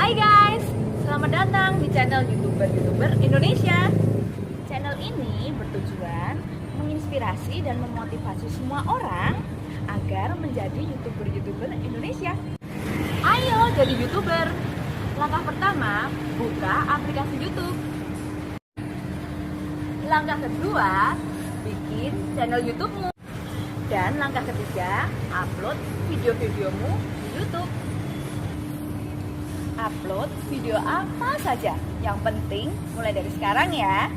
Hai guys, selamat datang di channel YouTuber Indonesia. Channel ini bertujuan menginspirasi dan memotivasi semua orang agar menjadi YouTuber Indonesia. Ayo jadi YouTuber. Langkah pertama, buka aplikasi YouTube. Langkah kedua, bikin channel YouTube-mu. Dan langkah ketiga, upload video-videomu di YouTube. Upload video apa saja, yang penting mulai dari sekarang ya.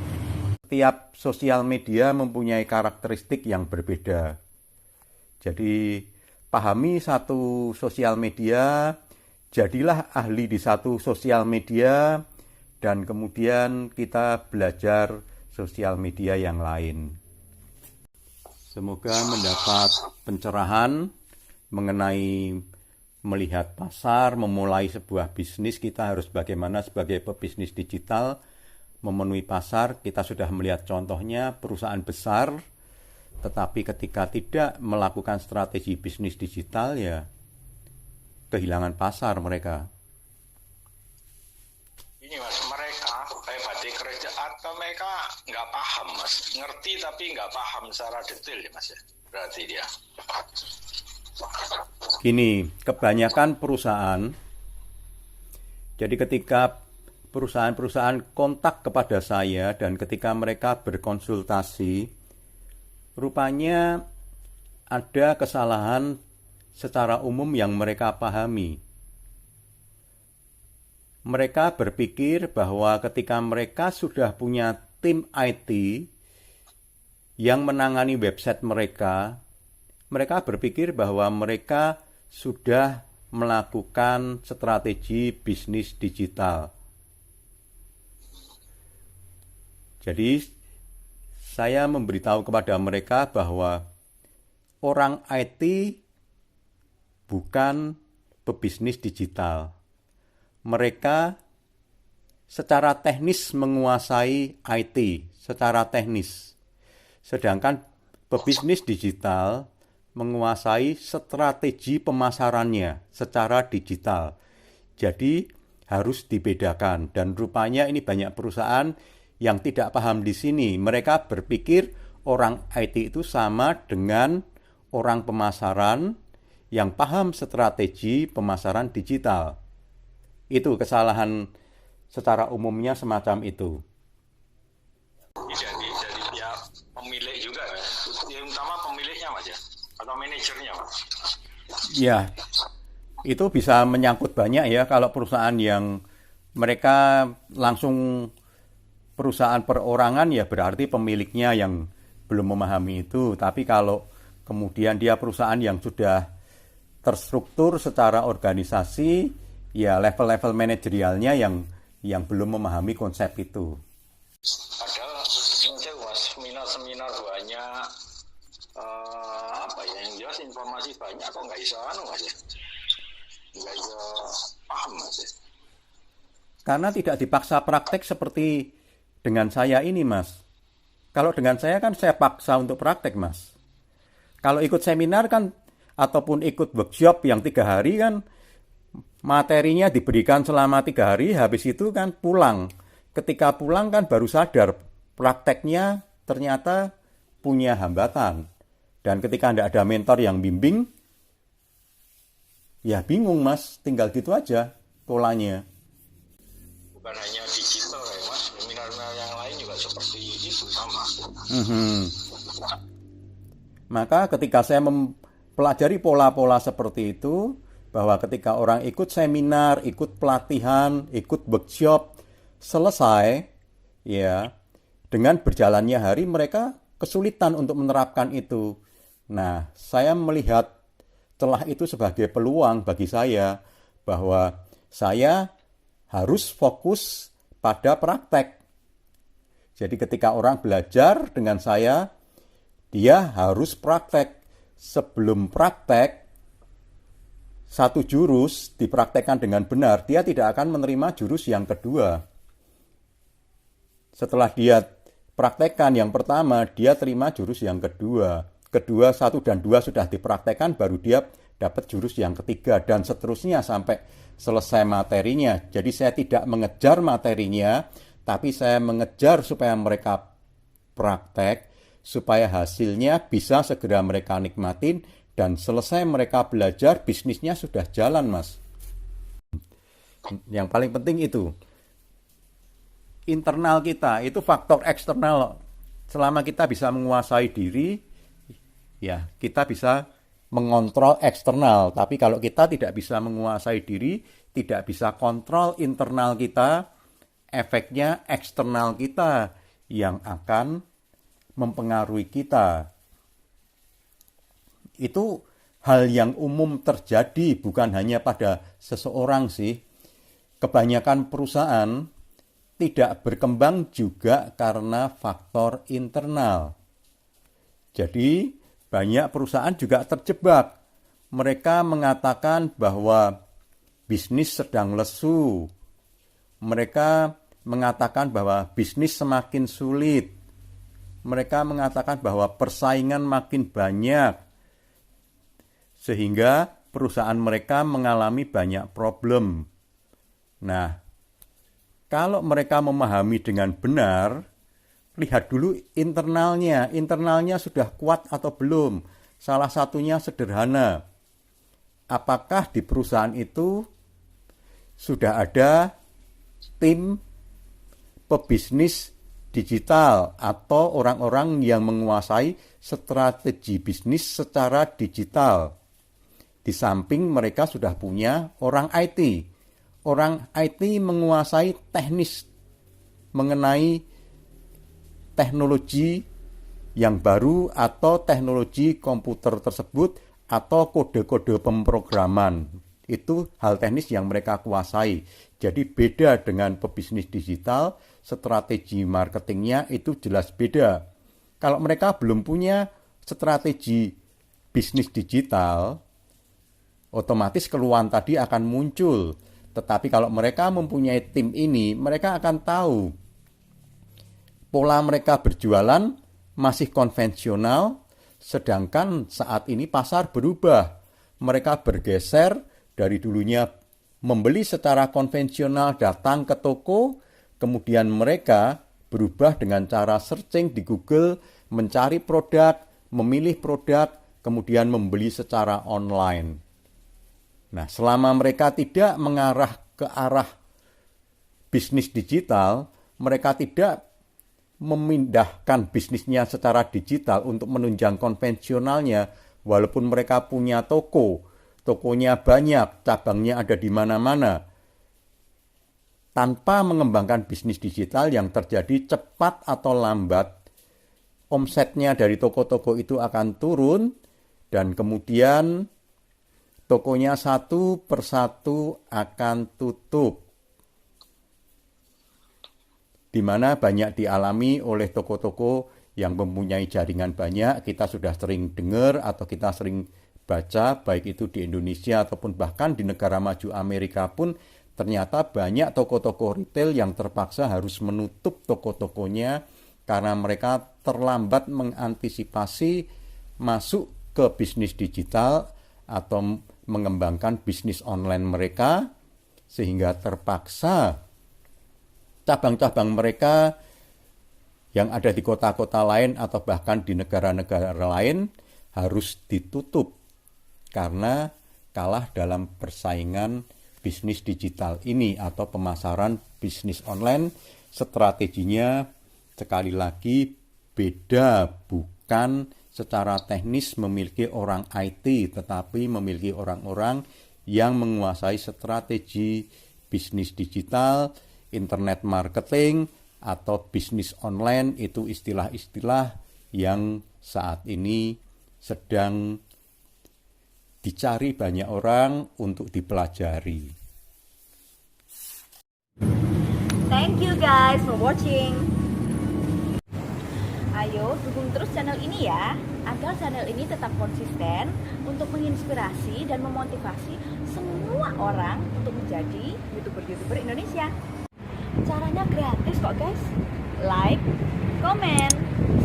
Setiap sosial media mempunyai karakteristik yang berbeda. Jadi, pahami satu sosial media, jadilah ahli di satu sosial media, dan kemudian kita belajar sosial media yang lain. Semoga mendapat pencerahan mengenai melihat pasar, memulai sebuah bisnis. Kita harus bagaimana sebagai pebisnis digital memenuhi pasar. Kita sudah melihat contohnya perusahaan besar, tetapi ketika tidak melakukan strategi bisnis digital, ya kehilangan pasar mereka. Ini mas, mereka batik kerja atau mereka nggak paham mas, ngerti tapi nggak paham secara detail ya mas ya, berarti dia. Gini, kebanyakan perusahaan, jadi ketika perusahaan-perusahaan kontak kepada saya dan ketika mereka berkonsultasi, rupanya ada kesalahan secara umum yang mereka pahami. Mereka berpikir bahwa ketika mereka sudah punya tim IT yang menangani website mereka berpikir bahwa mereka sudah melakukan strategi bisnis digital. Jadi, saya memberitahu kepada mereka bahwa orang IT bukan pebisnis digital. Mereka secara teknis menguasai IT, secara teknis. Sedangkan pebisnis digital menguasai strategi pemasarannya secara digital. Jadi harus dibedakan, dan rupanya ini banyak perusahaan yang tidak paham di sini. Mereka berpikir orang IT itu sama dengan orang pemasaran yang paham strategi pemasaran digital. Itu kesalahan secara umumnya semacam itu. Jadi pihak pemilik juga ya, yang utama pemiliknya mas ya, atau manajernya mas. Ya, itu bisa menyangkut banyak ya. Kalau perusahaan yang mereka langsung perusahaan perorangan, ya berarti pemiliknya yang belum memahami itu. Tapi kalau kemudian dia perusahaan yang sudah terstruktur secara organisasi, ya level-level manajerialnya yang belum memahami konsep itu. Padahal mas, seminar banyak, yang jelas informasi banyak, kok nggak bisa mas ya, nggak bisa paham mas ya. Karena tidak dipaksa praktek seperti dengan saya ini mas. Kalau dengan saya kan saya paksa untuk praktek mas. Kalau ikut seminar kan ataupun ikut workshop yang 3 hari kan materinya diberikan selama 3 hari, habis itu kan pulang. Ketika pulang kan baru sadar prakteknya ternyata punya hambatan. Dan ketika tidak ada mentor yang bimbing, ya bingung mas, tinggal gitu aja polanya. Bukan hanya digital ya mas, seminar-seminar yang lain juga seperti itu sama. Maka ketika saya mempelajari pola-pola seperti itu, bahwa ketika orang ikut seminar, ikut pelatihan, ikut workshop, selesai, ya, dengan berjalannya hari mereka kesulitan untuk menerapkan itu. Nah, saya melihat celah itu sebagai peluang bagi saya, bahwa saya harus fokus pada praktek. Jadi ketika orang belajar dengan saya, dia harus praktek. Sebelum praktek, satu jurus dipraktekkan dengan benar, dia tidak akan menerima jurus yang kedua. Setelah dia praktekkan yang pertama, dia terima jurus yang kedua. Kedua, 1 dan 2 sudah dipraktekkan, baru dia dapat jurus yang ketiga, dan seterusnya sampai selesai materinya. Jadi saya tidak mengejar materinya, tapi saya mengejar supaya mereka praktek, supaya hasilnya bisa segera mereka nikmatin, dan selesai mereka belajar, bisnisnya sudah jalan, Mas. Yang paling penting itu internal kita, itu faktor eksternal. Selama kita bisa menguasai diri, ya kita bisa mengontrol eksternal. Tapi kalau kita tidak bisa menguasai diri, tidak bisa kontrol internal kita, efeknya eksternal kita yang akan mempengaruhi kita. Itu hal yang umum terjadi, bukan hanya pada seseorang sih. Kebanyakan perusahaan tidak berkembang juga karena faktor internal. Jadi banyak perusahaan juga terjebak. Mereka mengatakan bahwa bisnis sedang lesu. Mereka mengatakan bahwa bisnis semakin sulit. Mereka mengatakan bahwa persaingan makin banyak. Sehingga perusahaan mereka mengalami banyak problem. Nah, kalau mereka memahami dengan benar, lihat dulu internalnya. Internalnya sudah kuat atau belum? Salah satunya sederhana. Apakah di perusahaan itu sudah ada tim pebisnis digital atau orang-orang yang menguasai strategi bisnis secara digital? Di samping mereka sudah punya orang IT. Orang IT menguasai teknis mengenai teknologi yang baru atau teknologi komputer tersebut atau kode-kode pemrograman. Itu hal teknis yang mereka kuasai. Jadi beda dengan pebisnis digital, strategi marketingnya itu jelas beda. Kalau mereka belum punya strategi bisnis digital, otomatis keluhan tadi akan muncul. Tetapi kalau mereka mempunyai tim ini, mereka akan tahu pola mereka berjualan masih konvensional, sedangkan saat ini pasar berubah. Mereka bergeser dari dulunya membeli secara konvensional, datang ke toko, kemudian mereka berubah dengan cara searching di Google, mencari produk, memilih produk, kemudian membeli secara online. Nah, selama mereka tidak mengarah ke arah bisnis digital, mereka tidak memindahkan bisnisnya secara digital untuk menunjang konvensionalnya, walaupun mereka punya toko, tokonya banyak, cabangnya ada di mana-mana. Tanpa mengembangkan bisnis digital, yang terjadi cepat atau lambat, omsetnya dari toko-toko itu akan turun, dan kemudian tokonya satu persatu akan tutup. Di mana banyak dialami oleh toko-toko yang mempunyai jaringan banyak. Kita sudah sering dengar atau kita sering baca, baik itu di Indonesia ataupun bahkan di negara maju Amerika pun, ternyata banyak toko-toko retail yang terpaksa harus menutup toko-tokonya karena mereka terlambat mengantisipasi masuk ke bisnis digital atau mengembangkan bisnis online mereka, sehingga terpaksa cabang-cabang mereka yang ada di kota-kota lain atau bahkan di negara-negara lain harus ditutup karena kalah dalam persaingan bisnis digital ini atau pemasaran bisnis online. Strateginya sekali lagi beda, bukan secara teknis memiliki orang IT, tetapi memiliki orang-orang yang menguasai strategi bisnis digital, internet marketing, atau bisnis online. Itu istilah-istilah yang saat ini sedang dicari banyak orang untuk dipelajari. Thank you guys for watching. Ayo dukung terus channel ini ya, agar channel ini tetap konsisten untuk menginspirasi dan memotivasi semua orang untuk menjadi YouTuber-YouTuber Indonesia. Caranya gratis kok guys. Like, comment,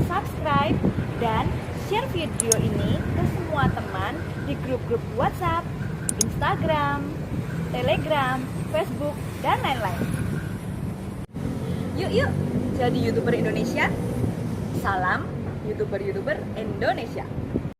subscribe, dan share video ini ke semua teman di grup-grup WhatsApp, Instagram, Telegram, Facebook, dan lain-lain. Yuk jadi YouTuber Indonesia. Salam YouTuber Indonesia.